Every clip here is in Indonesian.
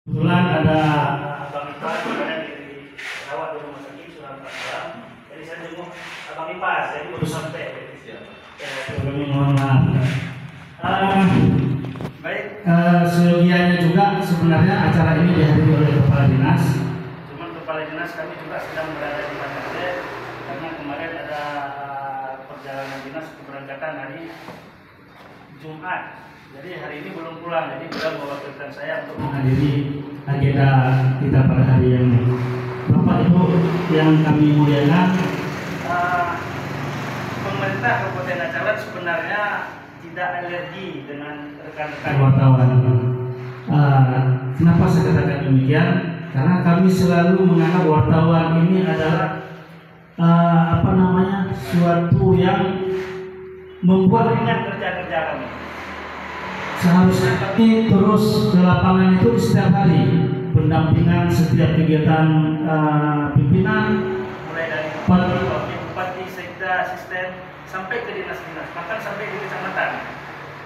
Kebetulan ada Abang Ipas yang di rawat di rumah sakit Surakarta. Jadi saya jenguk Abang Ipas, jadi baru sampai. Kami mohon maaf. Baik, seyogianya juga sebenarnya acara ini dihadiri oleh Kepala Dinas. Cuman Kepala Dinas kami juga sedang berada di Bandar karena kemarin ada perjalanan dinas keberangkatan hari Jumat. Jadi hari ini belum pulang, jadi beliau mewakilkan saya untuk menghadiri agenda kita pada hari ini. Bapak Ibu yang kami muliakan, pemerintah Kabupaten Acalak sebenarnya tidak alergi dengan rekan-rekan wartawan. Kenapa saya katakan demikian? Karena kami selalu menganggap wartawan ini adalah suatu yang membuat ringan kerja-kerja kami. Seharusnya kami terus ke lapangan itu setiap hari, pendampingan setiap kegiatan pimpinan, mulai dari bupati, sekda, asisten, sampai ke dinas-dinas, bahkan sampai di kecamatan.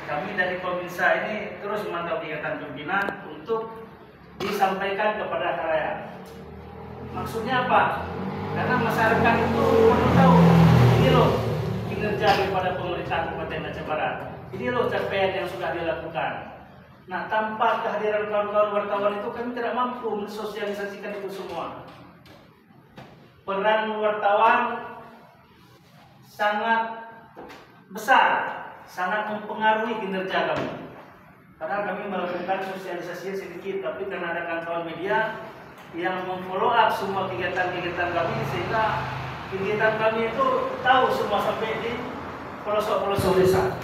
Kami dari Pemirsa ini terus memantau kegiatan pimpinan untuk disampaikan kepada khalayak. Maksudnya apa? Karena masyarakat itu perlu tahu, ini loh kinerja daripada pemerintah Kabupaten Aceh Barat. Ini loh capaian yang sudah dilakukan. Nah, tanpa kehadiran kawan-kawan wartawan itu kami tidak mampu mensosialisasikan itu semua. Peran wartawan sangat besar, sangat mempengaruhi kinerja kami. Karena kami melakukan sosialisasi sedikit, tapi karena ada kawan-kawan media yang memfollow up semua kegiatan-kegiatan kami, sehingga kegiatan kami itu tahu semua sampai di pelosok-pelosok desa.